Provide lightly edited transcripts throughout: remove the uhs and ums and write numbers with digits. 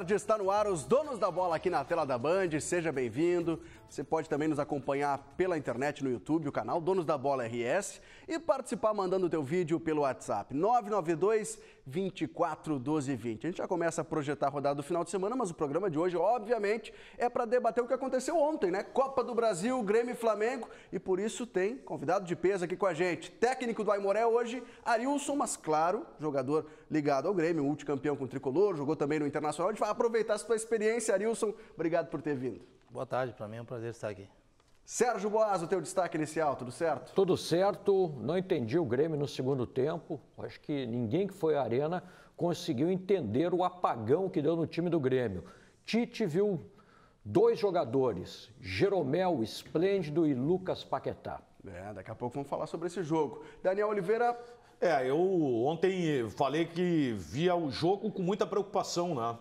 tarde, está no ar os Donos da Bola aqui na tela da Band, seja bem-vindo. Você pode também nos acompanhar pela internet no YouTube, o canal Donos da Bola RS, e participar mandando o teu vídeo pelo WhatsApp 992 24 12 20. A gente já começa a projetar a rodada do final de semana, mas o programa de hoje, obviamente, é para debater o que aconteceu ontem, né? Copa do Brasil, Grêmio e Flamengo, e por isso tem convidado de peso aqui com a gente. Técnico do Aimoré hoje, Arilson, mas claro, jogador ligado ao Grêmio, multicampeão com o Tricolor, jogou também no Internacional. A gente vai aproveitar a sua experiência, Arilson. Obrigado por ter vindo. Boa tarde, para mim é um prazer estar aqui. Sérgio Boas, o teu destaque inicial, tudo certo? Tudo certo, não entendi o Grêmio no segundo tempo, acho que ninguém que foi à arena conseguiu entender o apagão que deu no time do Grêmio. Tite viu dois jogadores, Jeromel, esplêndido, e Lucas Paquetá. Daqui a pouco vamos falar sobre esse jogo. Daniel Oliveira. Eu ontem falei que via o jogo com muita preocupação, né?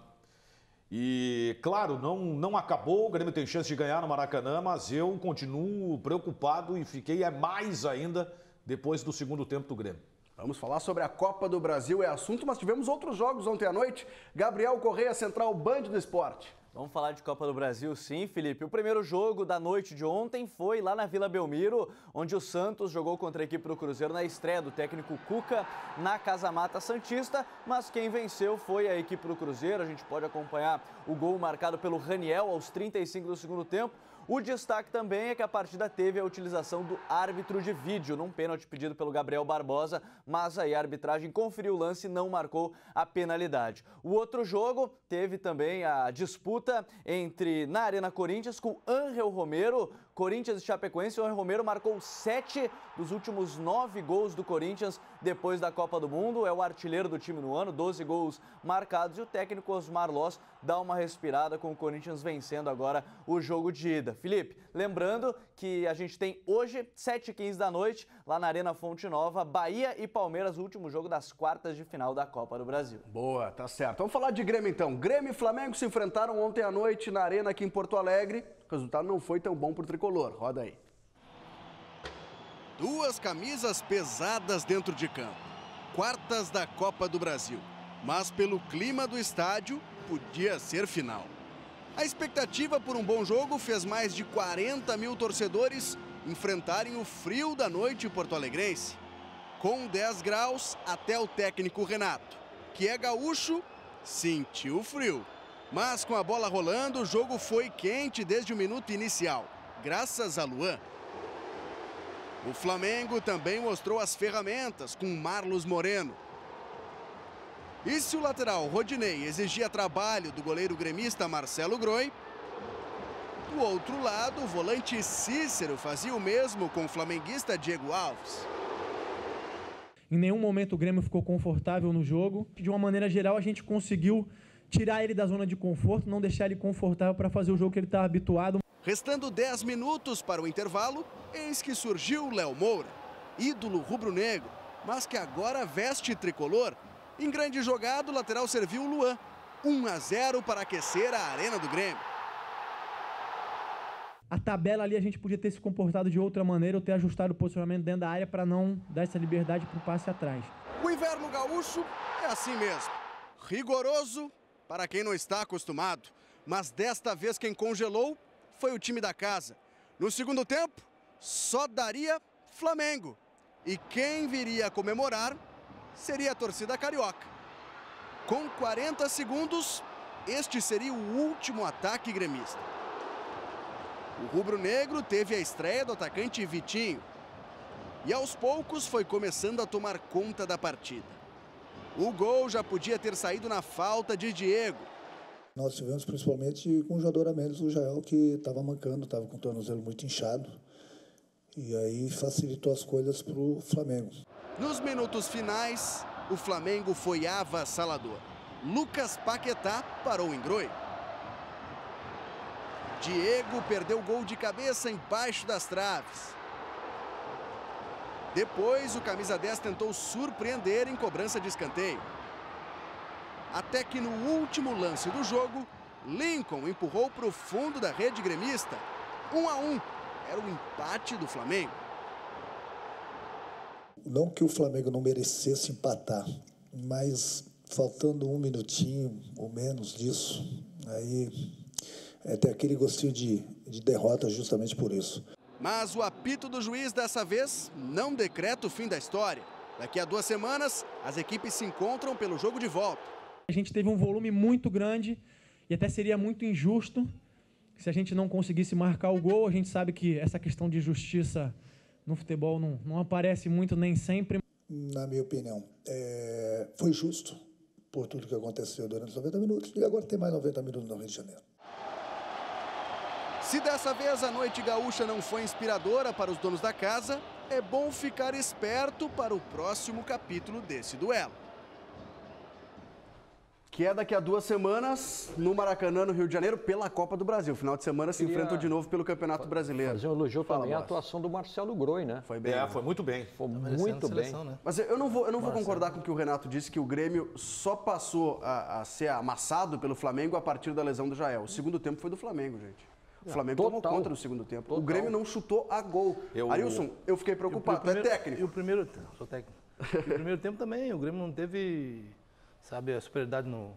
E, claro, não acabou, o Grêmio tem chance de ganhar no Maracanã, mas eu continuo preocupado e fiquei mais ainda depois do segundo tempo do Grêmio. Vamos falar sobre a Copa do Brasil, é assunto, mas tivemos outros jogos ontem à noite. Gabriel Correia, Central Band do Esporte. Vamos falar de Copa do Brasil, sim, Felipe. O primeiro jogo da noite de ontem foi lá na Vila Belmiro, onde o Santos jogou contra a equipe do Cruzeiro na estreia do técnico Cuca na Casa Mata Santista, mas quem venceu foi a equipe do Cruzeiro. A gente pode acompanhar o gol marcado pelo Raniel aos 35 do segundo tempo. O destaque também é que a partida teve a utilização do árbitro de vídeo, num pênalti pedido pelo Gabriel Barbosa, mas aí a arbitragem conferiu o lance e não marcou a penalidade. O outro jogo teve também a disputa na Arena Corinthians com Ángel Romero. Corinthians e Chapecoense, o Ángel Romero marcou 7 dos últimos 9 gols do Corinthians depois da Copa do Mundo. É o artilheiro do time no ano, 12 gols marcados, e o técnico Osmar Loss dá uma respirada com o Corinthians vencendo agora o jogo de ida. Felipe, lembrando que a gente tem hoje, 7h15 da noite, lá na Arena Fonte Nova, Bahia e Palmeiras, o último jogo das quartas de final da Copa do Brasil. Boa, tá certo. Vamos falar de Grêmio então. Grêmio e Flamengo se enfrentaram ontem à noite na Arena aqui em Porto Alegre. O resultado não foi tão bom pro Tricolor. Roda aí. Duas camisas pesadas dentro de campo. Quartas da Copa do Brasil. Mas pelo clima do estádio, podia ser final. A expectativa por um bom jogo fez mais de 40 mil torcedores enfrentarem o frio da noite porto-alegrense. Com 10 graus, até o técnico Renato, que é gaúcho, sentiu frio. Mas com a bola rolando, o jogo foi quente desde o minuto inicial, graças a Luan. O Flamengo também mostrou as ferramentas com Marlos Moreno. E se o lateral Rodinei exigia trabalho do goleiro gremista Marcelo Groi, do outro lado, o volante Cícero fazia o mesmo com o flamenguista Diego Alves. Em nenhum momento o Grêmio ficou confortável no jogo. De uma maneira geral, a gente conseguiu tirar ele da zona de conforto, não deixar ele confortável para fazer o jogo que ele está habituado. Restando 10 minutos para o intervalo, eis que surgiu Léo Moura, ídolo rubro-negro, mas que agora veste tricolor. Em grande jogada, o lateral serviu o Luan. 1-0 para aquecer a arena do Grêmio. A tabela ali a gente podia ter se comportado de outra maneira ou ter ajustado o posicionamento dentro da área para não dar essa liberdade para o passe atrás. O inverno gaúcho é assim mesmo. Rigoroso para quem não está acostumado. Mas desta vez quem congelou foi o time da casa. No segundo tempo, só daria Flamengo. E quem viria a comemorar seria a torcida carioca. Com 40 segundos, este seria o último ataque gremista. O rubro-negro teve a estreia do atacante Vitinho. E aos poucos foi começando a tomar conta da partida. O gol já podia ter saído na falta de Diego. Nós tivemos principalmente com um jogador a menos, o Jael, que estava mancando, estava com o tornozelo muito inchado. E aí facilitou as coisas para o Flamengo. Nos minutos finais, o Flamengo foi avassalador. Lucas Paquetá parou em Groi. Diego perdeu o gol de cabeça embaixo das traves. Depois, o camisa 10 tentou surpreender em cobrança de escanteio. Até que no último lance do jogo, Lincoln empurrou para o fundo da rede gremista. 1-1. Era o empate do Flamengo. Não que o Flamengo não merecesse empatar, mas faltando um minutinho ou menos disso, aí tem aquele gostinho de derrota justamente por isso. Mas o apito do juiz dessa vez não decreta o fim da história. Daqui a 2 semanas, as equipes se encontram pelo jogo de volta. A gente teve um volume muito grande e até seria muito injusto se a gente não conseguisse marcar o gol. A gente sabe que essa questão de justiça no futebol não aparece muito nem sempre. Na minha opinião, foi justo por tudo que aconteceu durante os 90 minutos e agora tem mais 90 minutos no Rio de Janeiro. Se dessa vez a noite gaúcha não foi inspiradora para os donos da casa, é bom ficar esperto para o próximo capítulo desse duelo. Que é daqui a 2 semanas, no Maracanã, no Rio de Janeiro, pela Copa do Brasil. Final de semana se enfrentam de novo pelo Campeonato Brasileiro. Fazer um elogio também à atuação do Marcelo Groi, né? Foi bem. Foi muito bem. Foi muito bem. Seleção, né? Mas eu não vou concordar com o que o Renato disse, que o Grêmio só passou a ser amassado pelo Flamengo a partir da lesão do Jael. O segundo tempo foi do Flamengo, gente. O Flamengo tomou conta no segundo tempo. Total. O Grêmio não chutou a gol. Arilson, eu fiquei preocupado. Tu é técnico. E o primeiro... Sou técnico. E o primeiro tempo também, o Grêmio não teve, sabe, a superioridade no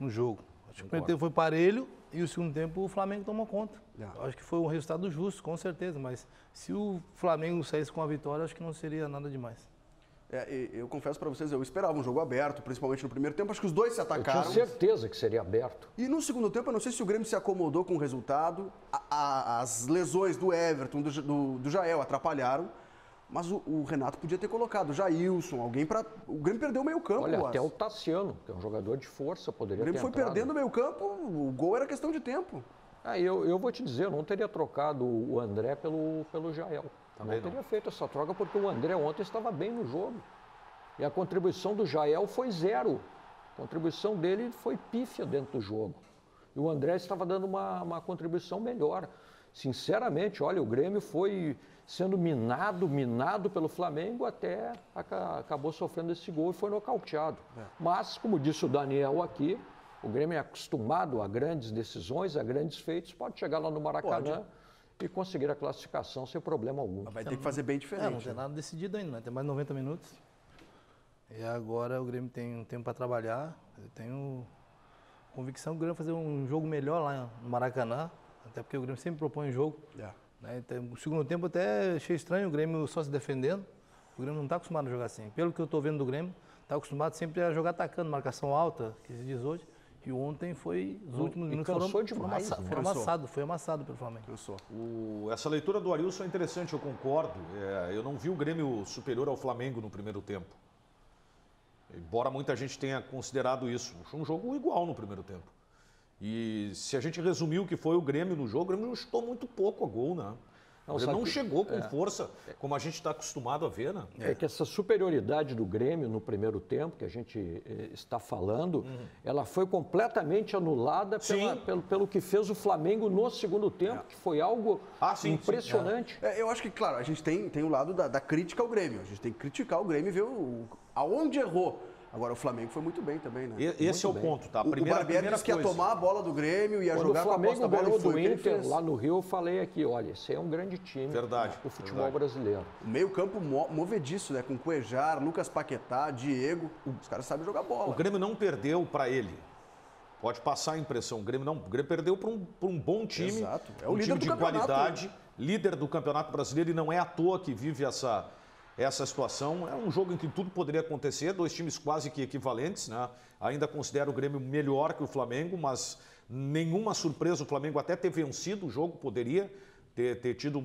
jogo. Acho que o primeiro tempo foi parelho e o segundo tempo o Flamengo tomou conta. Acho que foi um resultado justo, com certeza. Mas se o Flamengo saísse com a vitória, acho que não seria nada demais. Eu confesso para vocês, eu esperava um jogo aberto, principalmente no primeiro tempo. Acho que os dois se atacaram. Eu tinha certeza que seria aberto. E no segundo tempo, eu não sei se o Grêmio se acomodou com o resultado. As lesões do Everton, do Jael atrapalharam. Mas o Renato podia ter colocado o Jailson, alguém para... O Grêmio perdeu o meio campo. Olha, até o Tassiano, que é um jogador de força, poderia ter entrado. O Grêmio foi perdendo o meio campo, o gol era questão de tempo. Eu vou te dizer, eu não teria trocado o André pelo Jael. Também não teria feito essa troca porque o André ontem estava bem no jogo. E a contribuição do Jael foi 0. A contribuição dele foi pífia dentro do jogo. E o André estava dando uma contribuição melhor. Sinceramente, olha, o Grêmio foi sendo minado pelo Flamengo até acabou sofrendo esse gol e foi nocauteado. Mas, como disse o Daniel aqui, o Grêmio é acostumado a grandes decisões, a grandes feitos, pode chegar lá no Maracanã e conseguir a classificação sem problema algum. Vai ter que fazer bem diferente. Não tem nada decidido ainda, né? Tem mais 90 minutos. E agora o Grêmio tem um tempo para trabalhar. Eu tenho convicção que o Grêmio vai fazer um jogo melhor lá no Maracanã, até porque o Grêmio sempre propõe jogo. Né? Então, o segundo tempo até achei estranho, o Grêmio só se defendendo. O Grêmio não está acostumado a jogar assim. Pelo que eu estou vendo do Grêmio, está acostumado sempre a jogar atacando, marcação alta, que se diz hoje. E ontem foi, os últimos minutos foi amassado pelo Flamengo. Essa leitura do Arilson é interessante, eu concordo. Eu não vi o Grêmio superior ao Flamengo no primeiro tempo. Embora muita gente tenha considerado isso. Foi um jogo igual no primeiro tempo. E se a gente resumir o que foi o Grêmio no jogo, o Grêmio chutou muito pouco a gol, né? O Grêmio não chegou com força, como a gente está acostumado a ver, né? É que essa superioridade do Grêmio no primeiro tempo, que a gente está falando, ela foi completamente anulada pelo que fez o Flamengo no segundo tempo, que foi algo impressionante. Eu acho que, claro, a gente tem o lado da crítica ao Grêmio. A gente tem que criticar o Grêmio e ver aonde errou. Agora, o Flamengo foi muito bem também, né? Esse é o ponto, tá? O Barbieri disse que ia tomar a bola do Grêmio, ia jogar com a posse da bola. Quando o Flamengo ganhou do Inter, lá no Rio, eu falei aqui, olha, esse é um grande time do futebol brasileiro. O meio campo movediço, né? Com Cuejar, Lucas Paquetá, Diego, os caras sabem jogar bola. O Grêmio não perdeu para ele. Pode passar a impressão. O Grêmio perdeu para um bom time. Exato. É um time de qualidade, líder do Campeonato Brasileiro, e não é à toa que vive essa situação. É um jogo em que tudo poderia acontecer, dois times quase que equivalentes, né? Ainda considero o Grêmio melhor que o Flamengo, mas nenhuma surpresa, o Flamengo até ter vencido o jogo, poderia ter tido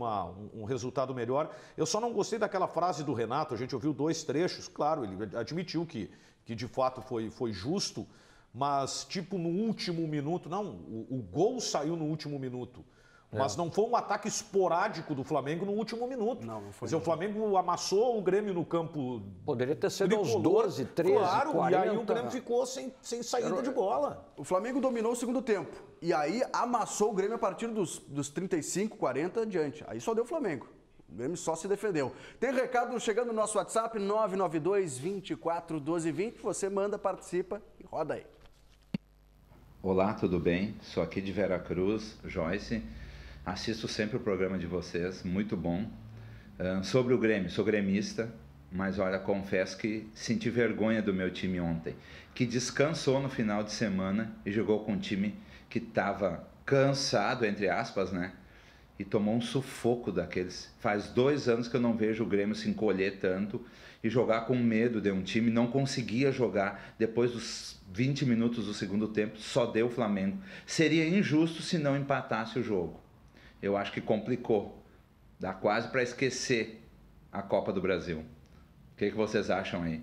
um resultado melhor. Eu só não gostei daquela frase do Renato, a gente ouviu 2 trechos, claro, ele admitiu que de fato foi justo, mas tipo no último minuto, não, o gol saiu no último minuto. Mas não foi um ataque esporádico do Flamengo no último minuto. Não foi. Quer dizer, o Flamengo amassou o Grêmio no campo. Poderia ter sido uns 12, 13, claro, 40. E aí o Grêmio ficou sem saída de bola. O Flamengo dominou o segundo tempo. E aí amassou o Grêmio a partir dos 35, 40 adiante. Aí só deu o Flamengo. O Grêmio só se defendeu. Tem recado chegando no nosso WhatsApp, 992 24 12 20. Você manda, participa e roda aí. Olá, tudo bem? Sou aqui de Veracruz, Joyce. Assisto sempre o programa de vocês, muito bom. Sobre o Grêmio, sou gremista, Mas olha, confesso que senti vergonha do meu time ontem, que descansou no final de semana e jogou com um time que estava cansado, entre aspas, né? E tomou um sufoco daqueles. Faz 2 anos que eu não vejo o Grêmio se encolher tanto e jogar com medo de um time. Não conseguia jogar depois dos 20 minutos do segundo tempo, só deu o Flamengo. Seria injusto se não empatasse o jogo. Eu acho que complicou. Dá quase para esquecer a Copa do Brasil. O que vocês acham aí?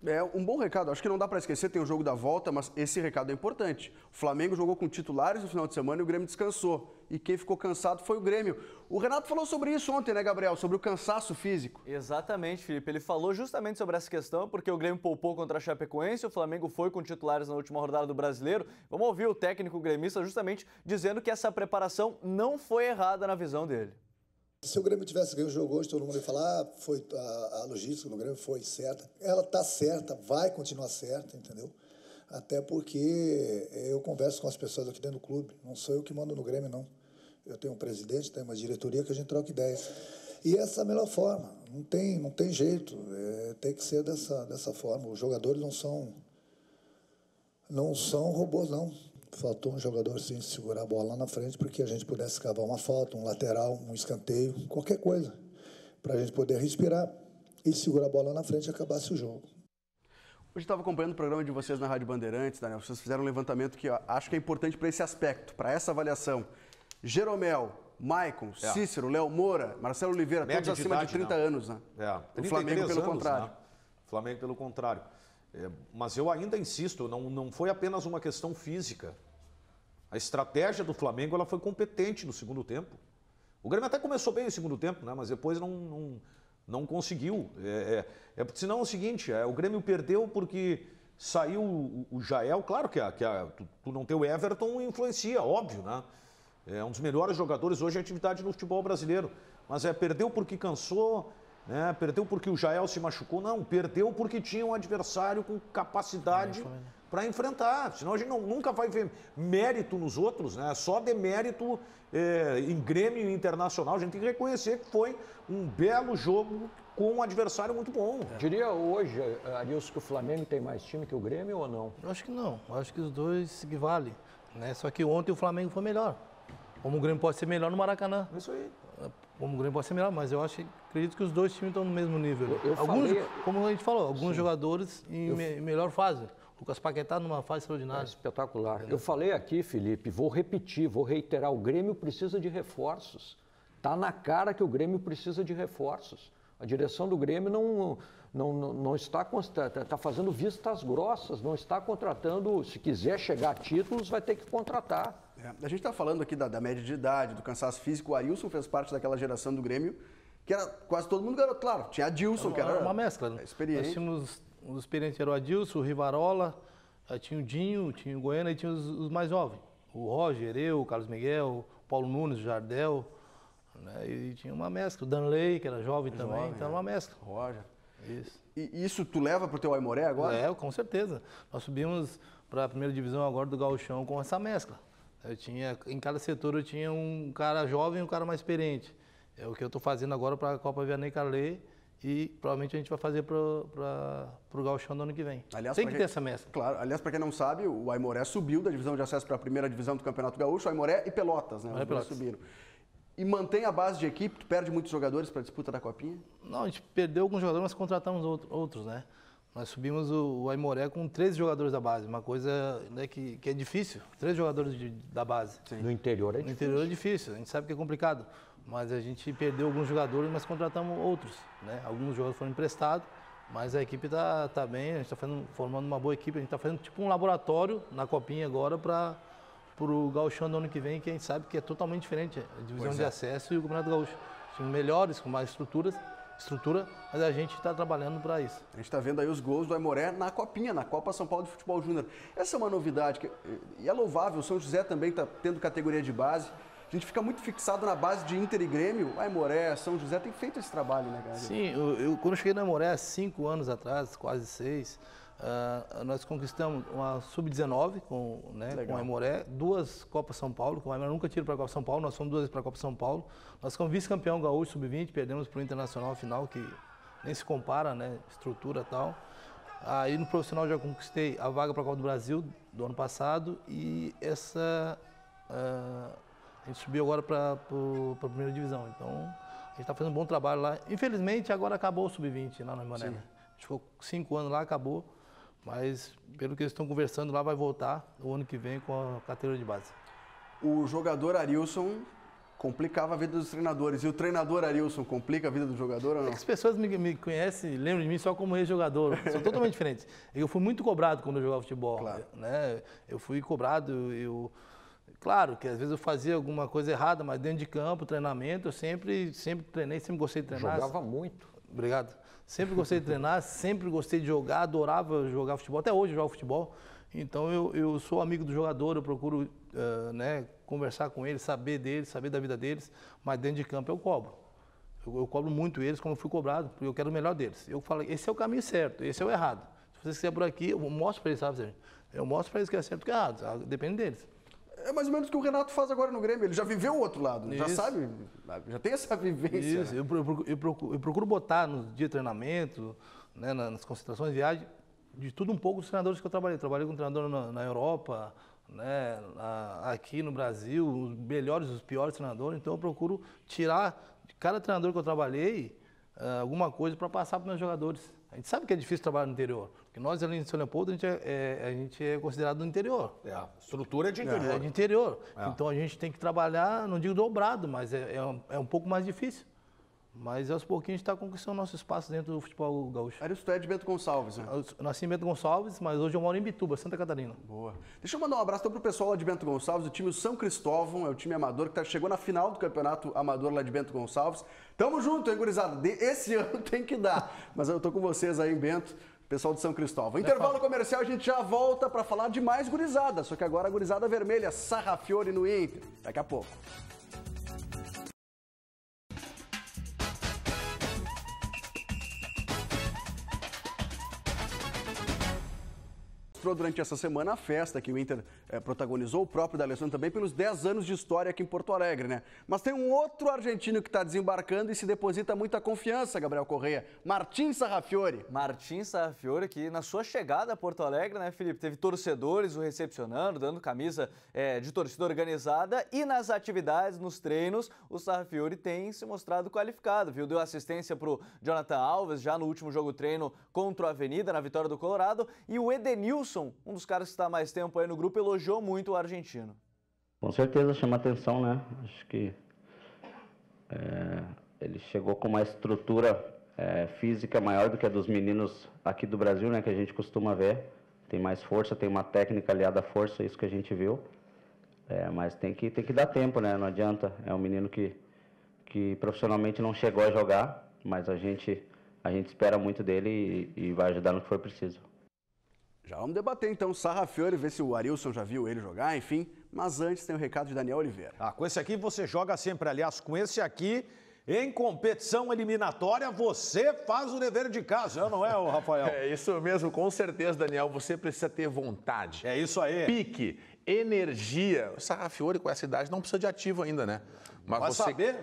É um bom recado, acho que não dá para esquecer, tem o jogo da volta, mas esse recado é importante. O Flamengo jogou com titulares no final de semana e o Grêmio descansou. E quem ficou cansado foi o Grêmio. O Renato falou sobre isso ontem, né, Gabriel? Sobre o cansaço físico. Exatamente, Felipe. Ele falou justamente sobre essa questão, porque o Grêmio poupou contra a Chapecoense, o Flamengo foi com titulares na última rodada do Brasileiro. Vamos ouvir o técnico gremista justamente dizendo que essa preparação não foi errada na visão dele. Se o Grêmio tivesse ganho o jogo hoje, todo mundo ia falar, foi a logística do Grêmio foi certa. Ela está certa, vai continuar certa, entendeu? Até porque eu converso com as pessoas aqui dentro do clube. Não sou eu que mando no Grêmio, não. Eu tenho um presidente, tenho uma diretoria que a gente troca ideias. E essa é a melhor forma. Não tem jeito. Tem que ser dessa forma. Os jogadores não são robôs, não. Faltou um jogador, sim, segurar a bola lá na frente para que a gente pudesse cavar uma falta, um lateral, um escanteio, qualquer coisa, para a gente poder respirar e segurar a bola na frente e acabasse o jogo. Hoje estava acompanhando o programa de vocês na Rádio Bandeirantes, Daniel. Vocês fizeram um levantamento que acho que é importante para esse aspecto, para essa avaliação. Jeromel, Maicon, Cícero, Léo Moura, Marcelo Oliveira, todos acima de 30 anos, né? O Flamengo pelo contrário. Né? Flamengo pelo contrário. Mas eu ainda insisto, não foi apenas uma questão física. A estratégia do Flamengo ela foi competente no segundo tempo. O Grêmio até começou bem no segundo tempo, né? Mas depois não conseguiu. Porque senão é o seguinte, o Grêmio perdeu porque saiu o Jael. Claro que tu não ter o Everton influencia, óbvio, né? É um dos melhores jogadores hoje em atividade no futebol brasileiro. Mas perdeu porque cansou, né? Perdeu porque o Jael se machucou. Não, perdeu porque tinha um adversário com capacidade para enfrentar. Senão a gente nunca vai ver mérito nos outros, né? Só demérito em Grêmio Internacional. A gente tem que reconhecer que foi um belo jogo com um adversário muito bom. Diria hoje, Arilson, que o Flamengo tem mais time que o Grêmio ou não? Eu acho que não. Eu acho que os dois se equivalem, né? Só que ontem o Flamengo foi melhor. Como o Grêmio pode ser melhor no Maracanã. Isso aí. Como o Grêmio pode ser melhor, mas eu acredito que os dois times estão no mesmo nível. Como a gente falou, alguns jogadores em melhor fase. O Lucas Paquetá numa fase extraordinária. Espetacular. Eu falei aqui, Felipe, vou repetir, vou reiterar, o Grêmio precisa de reforços. Está na cara que o Grêmio precisa de reforços. A direção do Grêmio não está fazendo vistas grossas, não está contratando, se quiser chegar a títulos, vai ter que contratar. A gente está falando aqui da média de idade, do cansaço físico. O Arilson fez parte daquela geração do Grêmio, que era quase todo mundo garoto. Claro, tinha Adilson, que era uma mescla. Experiente. Nós tínhamos os experientes, era o Adilson, o Rivarola, tinha o Dinho, tinha o Goiânia e tinha os mais jovens. O Roger, o Carlos Miguel, o Paulo Nunes, o Jardel, né? E tinha uma mescla. O Danley, que era jovem também, então era uma mescla. Roger. Isso. E isso tu leva para o teu Aimoré agora? Com certeza. Nós subimos para a primeira divisão agora do Gauchão com essa mescla. Em cada setor eu tinha um cara jovem e um cara mais experiente. É o que eu estou fazendo agora para a Copa Vianney Carlet e provavelmente a gente vai fazer para o Gauchão do ano que vem. Aliás, tem que ter essa mescla. Claro. Aliás, para quem não sabe, o Aimoré subiu da divisão de acesso para a primeira divisão do Campeonato Gaúcho, o Aimoré e Pelotas, né? Os dois subiram. E mantém a base de equipe, tu perde muitos jogadores para a disputa da Copinha? Não, a gente perdeu alguns jogadores, mas contratamos outros, né? Nós subimos o Aimoré com 13 jogadores da base, uma coisa, né, que é difícil, 13 jogadores da base. Sim. No interior é difícil. No interior é difícil, a gente sabe que é complicado, mas a gente perdeu alguns jogadores, mas contratamos outros, né? Alguns jogadores foram emprestados, mas a equipe tá bem, a gente está formando uma boa equipe, a gente está fazendo tipo um laboratório na Copinha agora para o Gauchão do ano que vem, que a gente sabe que é totalmente diferente, a divisão de acesso e o Campeonato Gaúcho. Times melhores, com mais estrutura, mas a gente está trabalhando para isso. A gente está vendo aí os gols do Aimoré na Copinha, na Copa São Paulo de Futebol Júnior. Essa é uma novidade, e é louvável, o São José também está tendo categoria de base. A gente fica muito fixado na base de Inter e Grêmio. Aimoré, São José tem feito esse trabalho, né, cara? Sim, eu quando cheguei no Aimoré há 5 anos atrás, quase 6, nós conquistamos uma Sub-19 com o Aimoré, 2 Copas São Paulo, com o Aimoré nunca tira para a Copa São Paulo, nós fomos 2 vezes para a Copa São Paulo. Nós fomos vice-campeão gaúcho Sub-20, perdemos para o Internacional final, que nem se compara, né? Estrutura e tal. Aí no profissional já conquistei a vaga para a Copa do Brasil do ano passado e a gente subiu agora para a primeira divisão. Então a gente está fazendo um bom trabalho lá. Infelizmente agora acabou o Sub-20 lá na Mané. A gente ficou 5 anos lá, acabou. Mas pelo que eles estão conversando lá, vai voltar o ano que vem com a categoria de base. O jogador Arilson complicava a vida dos treinadores. E o treinador Arilson complica a vida do jogador ou não? É que as pessoas me conhecem, lembram de mim só como ex-jogador. São totalmente diferentes. Eu fui muito cobrado quando eu jogava futebol. Claro. Né? Eu fui cobrado, claro que às vezes eu fazia alguma coisa errada, mas dentro de campo, treinamento, eu sempre treinei, sempre gostei de treinar. Jogava muito. Obrigado. Sempre gostei de treinar, sempre gostei de jogar, adorava jogar futebol. Até hoje eu jogo futebol. Então eu sou amigo do jogador, eu procuro conversar com eles, saber deles, saber da vida deles, mas dentro de campo eu cobro. Eu cobro muito eles como eu fui cobrado, porque eu quero o melhor deles. Eu falo, esse é o caminho certo, esse é o errado. Se você quiser por aqui, eu mostro para eles, sabe? Eu mostro para eles que é certo e que é errado, depende deles. É mais ou menos o que o Renato faz agora no Grêmio, ele já viveu o outro lado, já sabe, já tem essa vivência. Isso, eu procuro botar no dia de treinamento, né, nas concentrações, viagem, de tudo um pouco dos treinadores que eu trabalhei. Trabalhei com treinador na Europa, né, aqui no Brasil, os melhores, os piores treinadores, então eu procuro tirar de cada treinador que eu trabalhei alguma coisa para passar para os meus jogadores. A gente sabe que é difícil trabalhar no interior, porque nós ali em São Leopoldo a gente é considerado no interior. A estrutura é de interior. É de interior. Então a gente tem que trabalhar, não digo dobrado, mas é um pouco mais difícil. Mas aos pouquinhos a gente está conquistando nosso espaço dentro do futebol gaúcho. Arilson, tu é de Bento Gonçalves, né? Eu nasci em Bento Gonçalves, mas hoje eu moro em Bituba, Santa Catarina. Boa. Deixa eu mandar um abraço para o pessoal lá de Bento Gonçalves, o time São Cristóvão, é o time amador que chegou na final do campeonato amador lá de Bento Gonçalves. Tamo junto, hein, gurizada? Esse ano tem que dar. Mas eu tô com vocês aí em Bento, pessoal de São Cristóvão. Intervalo comercial, a gente já volta para falar de mais gurizada, só que agora a gurizada vermelha, Sarrafiore no Inter. Daqui a pouco. Durante essa semana a festa que o Inter protagonizou, o próprio D'Alessandro também, pelos 10 anos de história aqui em Porto Alegre, né? Mas tem um outro argentino que está desembarcando e se deposita muita confiança, Gabriel Correia, Martin Sarrafiore. Martin Sarrafiore, que na sua chegada a Porto Alegre, né, Felipe, teve torcedores o recepcionando, dando camisa de torcida organizada e nas atividades, nos treinos, o Sarrafiore tem se mostrado qualificado, viu? Deu assistência para o Jonathan Alves já no último jogo treino contra o Avenida, na vitória do Colorado, e o Edenilson, um dos caras que está há mais tempo aí no grupo, elogiou muito o argentino. Com certeza chama atenção, né? Acho que ele chegou com uma estrutura física maior do que a dos meninos aqui do Brasil, né? Que a gente costuma ver. Tem mais força, tem uma técnica aliada à força, isso que a gente viu. Mas tem que dar tempo, né? Não adianta. É um menino que profissionalmente não chegou a jogar, mas a gente espera muito dele e vai ajudar no que for preciso. Já vamos debater então Sarrafiore, ver se o Arilson já viu ele jogar, enfim. Mas antes tem o recado de Daniel Oliveira. Com esse aqui você joga sempre, aliás, com esse aqui, em competição eliminatória, você faz o dever de casa, não é, Rafael? É isso mesmo, com certeza, Daniel. Você precisa ter vontade. É isso aí. Pique, energia. O Sarrafiore, com essa idade, não precisa de ativo ainda, né? Mas vai você saber,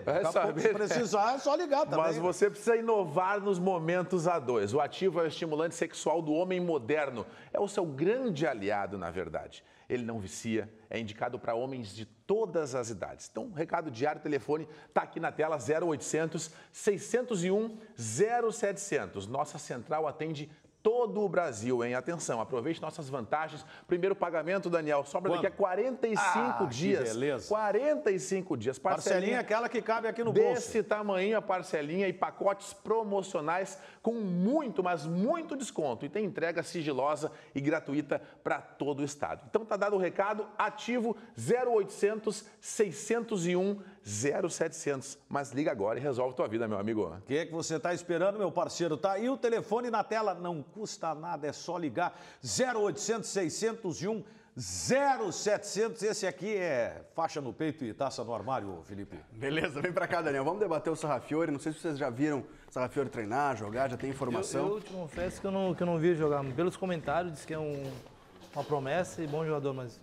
se precisar, é só ligar também. Mas você precisa inovar nos momentos a dois. O ativo é o estimulante sexual do homem moderno. É o seu grande aliado, na verdade. Ele não vicia, é indicado para homens de todas as idades. Então, recado diário, telefone, está aqui na tela, 0800 601 0700. Nossa central atende todo o Brasil, hein? Atenção, aproveite nossas vantagens. Primeiro pagamento, Daniel, sobra daqui a 45 dias. Que beleza. 45 dias. Parcelinha aquela que cabe aqui no bolso. Desse tamanho a parcelinha e pacotes promocionais com muito, mas muito desconto. E tem entrega sigilosa e gratuita para todo o estado. Então tá dado o recado, ativo 0800 601 0700. Mas liga agora e resolve tua vida, meu amigo. O que é que você está esperando, meu parceiro? Tá aí o telefone na tela, não custa nada, é só ligar 0800 601 0700. Esse aqui é faixa no peito e taça no armário, Felipe. Beleza, vem pra cá, Daniel. Vamos debater o Sarrafiore. Não sei se vocês já viram o Sarrafiore treinar, jogar, já tem informação. Eu te confesso que eu não vi jogar. Pelos comentários, diz que é uma promessa e bom jogador, mas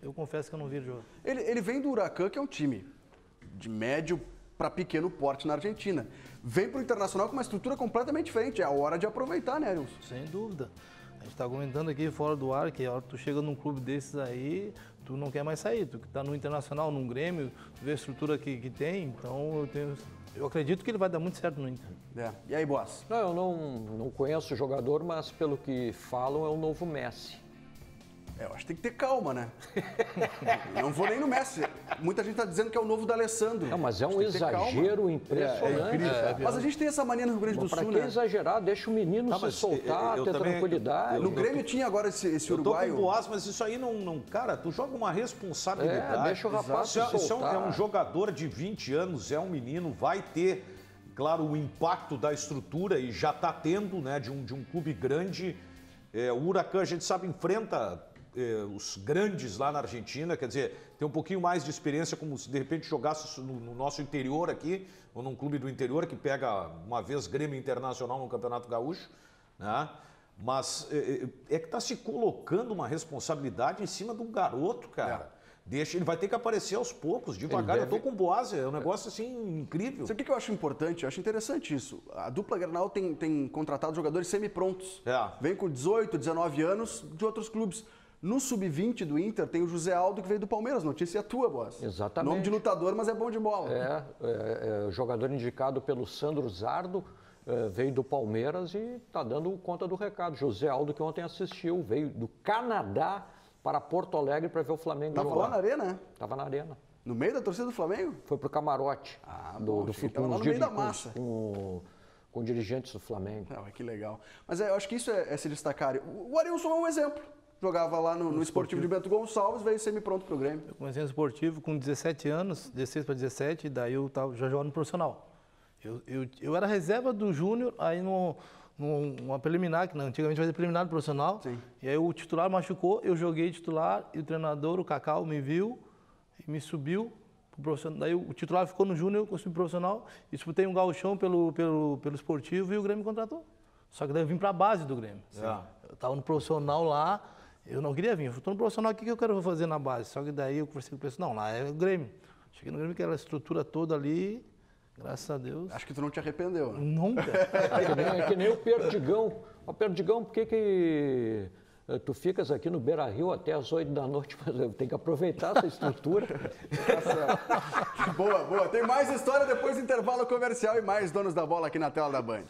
eu confesso que eu não vi jogar. Ele vem do Huracan, que é um time de médio para pequeno porte na Argentina. vem para o Internacional com uma estrutura completamente diferente. É a hora de aproveitar, né, Nilson? Sem dúvida. A gente está comentando aqui fora do ar que a hora que tu chega num clube desses aí, tu não quer mais sair. Tu que está no Internacional, num Grêmio, tu vê a estrutura que tem, então eu acredito que ele vai dar muito certo no Inter. E aí, Boas? Não, eu não conheço o jogador, mas pelo que falam é o novo Messi. Eu acho que tem que ter calma, né? Não vou nem no Messi. Muita gente está dizendo que é o novo D'Alessandro. Não, mas é um exagero impressionante. Mas a gente tem essa mania no Rio Grande do Sul, né? Para que exagerar? Deixa o menino se soltar, ter tranquilidade. No Grêmio tinha agora esse uruguaio. Eu tô com o Boas, mas isso aí não... Cara, tu joga uma responsabilidade. Deixa o rapaz se soltar. É um jogador de 20 anos, é um menino, vai ter, claro, o impacto da estrutura e já está tendo, né, de um clube grande. O Huracan, a gente sabe, enfrenta... os grandes lá na Argentina, quer dizer, tem um pouquinho mais de experiência, como se de repente jogasse no nosso interior aqui, ou num clube do interior que pega uma vez Grêmio Internacional no Campeonato Gaúcho, né? Mas é que está se colocando uma responsabilidade em cima de um garoto, cara. Ele vai ter que aparecer aos poucos, devagar. Eu tô com o Boas, é um negócio assim incrível. Sabe o que eu acho importante? Eu acho interessante isso. A dupla Grenal tem contratado jogadores semi-prontos. Vem com 18, 19 anos de outros clubes. No Sub-20 do Inter tem o José Aldo, que veio do Palmeiras. Notícia é tua, Boas. Exatamente. Nome de lutador, mas é bom de bola. Jogador indicado pelo Sandro Zardo, veio do Palmeiras e está dando conta do recado. José Aldo, que ontem assistiu, veio do Canadá para Porto Alegre para ver o Flamengo jogar. Estava lá na arena, né? Estava na arena. No meio da torcida do Flamengo? Foi pro camarote. Estava lá no meio da massa. Com dirigentes do Flamengo. Que legal. Mas eu acho que isso é se destacar. O Arilson é um exemplo. Jogava lá no Esportivo de Bento Gonçalves, veio semi-pronto pro Grêmio. Eu comecei no esportivo com 17 anos, 16 para 17, daí eu já jogava no profissional. Eu era reserva do Júnior, aí numa preliminar, que antigamente fazia preliminar do profissional. Sim. E aí o titular machucou, eu joguei titular e o treinador, o Cacau, me viu e me subiu pro profissional. Daí o titular ficou no Júnior, eu subi pro profissional, disputei um gauchão pelo esportivo e o Grêmio contratou. Só que daí eu vim para a base do Grêmio. Eu estava no profissional lá. Eu não queria vir, eu estou no profissional, o que eu quero fazer na base? Só que daí eu conversei com o pessoal, não, lá é o Grêmio. Cheguei no Grêmio, aquela estrutura toda ali, graças a Deus. Acho que tu não te arrependeu, né? Nunca. É que nem o Perdigão. O Perdigão, por que tu ficas aqui no Beira-Rio até as 8 da noite? Tem que aproveitar essa estrutura. Tá certo. Boa. Tem mais história depois do intervalo comercial e mais Donos da Bola aqui na tela da Band.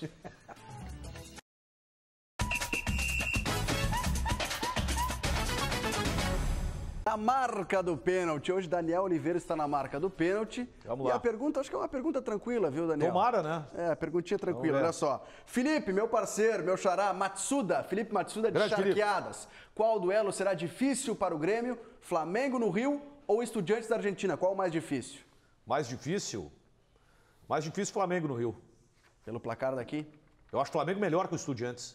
A marca do pênalti. Hoje Daniel Oliveira está na marca do pênalti. Vamos lá. E a pergunta, acho que é uma pergunta tranquila, viu, Daniel? Tomara, né? Perguntinha tranquila, olha só. Felipe, meu parceiro, meu xará, Matsuda, Felipe Matsuda de Charqueadas. Qual duelo será difícil para o Grêmio? Flamengo no Rio ou Estudiantes da Argentina? Qual o mais difícil? Mais difícil? Mais difícil Flamengo no Rio. Pelo placar daqui? Eu acho o Flamengo melhor que o Estudiantes.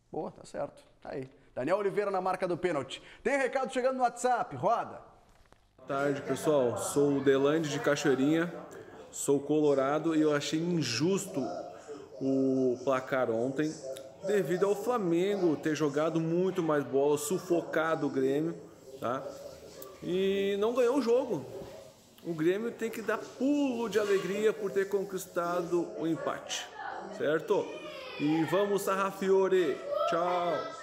Boa, tá certo. Tá aí. Daniel Oliveira na marca do pênalti. Tem recado chegando no WhatsApp, roda. Boa tarde, pessoal. Sou o Delande de Cachoeirinha, sou colorado e eu achei injusto o placar ontem, devido ao Flamengo ter jogado muito mais bola, sufocado o Grêmio, tá? E não ganhou o jogo. O Grêmio tem que dar pulo de alegria por ter conquistado o empate, certo? E vamos, Sarrafiore. Tchau.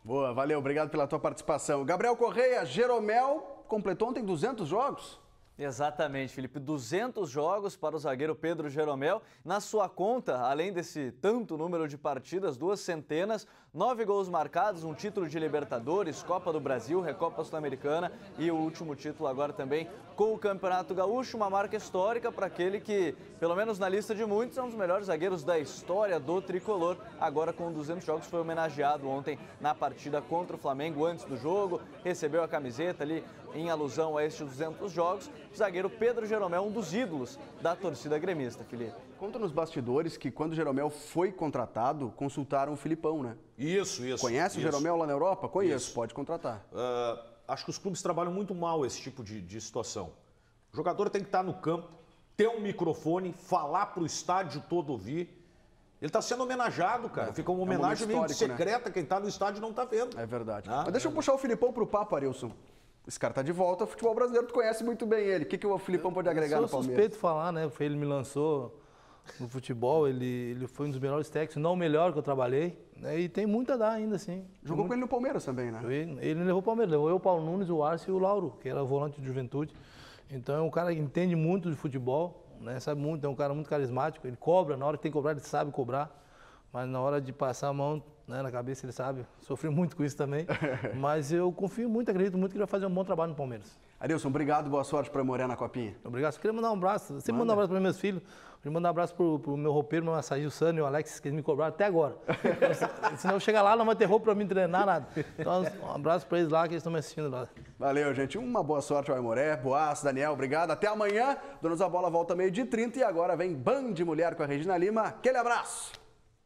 Boa, valeu, obrigado pela tua participação. Gabriel Correia, Jeromel completou ontem 200 jogos. Exatamente, Felipe. 200 jogos para o zagueiro Pedro Jeromel. Na sua conta, além desse tanto número de partidas, 2 centenas, 9 gols marcados, um título de Libertadores, Copa do Brasil, Recopa Sul-Americana e o último título agora também com o Campeonato Gaúcho, uma marca histórica para aquele que, pelo menos na lista de muitos, é um dos melhores zagueiros da história do tricolor. Agora com 200 jogos, foi homenageado ontem na partida contra o Flamengo antes do jogo, recebeu a camiseta ali em alusão a estes 200 jogos. O zagueiro Pedro Jeromel, um dos ídolos da torcida gremista, Felipe. Conta nos bastidores que quando o Jeromel foi contratado, consultaram o Filipão, né? Isso. Conhece o Jeromel lá na Europa? Conheço, pode contratar. Acho que os clubes trabalham muito mal esse tipo de situação. O jogador tem que estar no campo, ter um microfone, falar para o estádio todo ouvir. Ele está sendo homenageado, cara. Fica uma homenagem meio secreta, né? Quem está no estádio não está vendo. É verdade. Mas deixa eu puxar o Filipão para o papo, Arilson. Esse cara tá de volta ao futebol brasileiro, tu conhece muito bem ele. O que o Filipão pode agregar no Palmeiras? Eu sou suspeito de falar, né? Ele me lançou no futebol, ele foi um dos melhores técnicos, não o melhor que eu trabalhei, né? E tem muito a dar ainda, assim. Jogou com ele no Palmeiras também, né? Ele levou o Palmeiras, levou eu, o Paulo Nunes, o Arce e o Lauro, que era volante de Juventude. Então é um cara que entende muito de futebol, né? Sabe muito, é um cara muito carismático, ele cobra, na hora que tem que cobrar, ele sabe cobrar, mas na hora de passar a mão, né, na cabeça ele sabe, sofri muito com isso também, mas eu confio muito, acredito muito que ele vai fazer um bom trabalho no Palmeiras. Adilson, obrigado, boa sorte para Morena na Copinha. Obrigado, eu queria mandar um abraço, sempre mandar um abraço para meus filhos, eu mandar um abraço pro meu roupeiro, meu açaí, o Sano e o Alex, que eles me cobraram até agora. Senão eu chegar lá, não vai ter roupa para me treinar, nada. Então, um abraço para eles lá, que eles estão me assistindo lá. Valeu, gente. Uma boa sorte ao Aimoré. Boas, Daniel, obrigado. Até amanhã. Donos da Bola volta 12h30 e agora vem Band Mulher com a Regina Lima. Aquele abraço.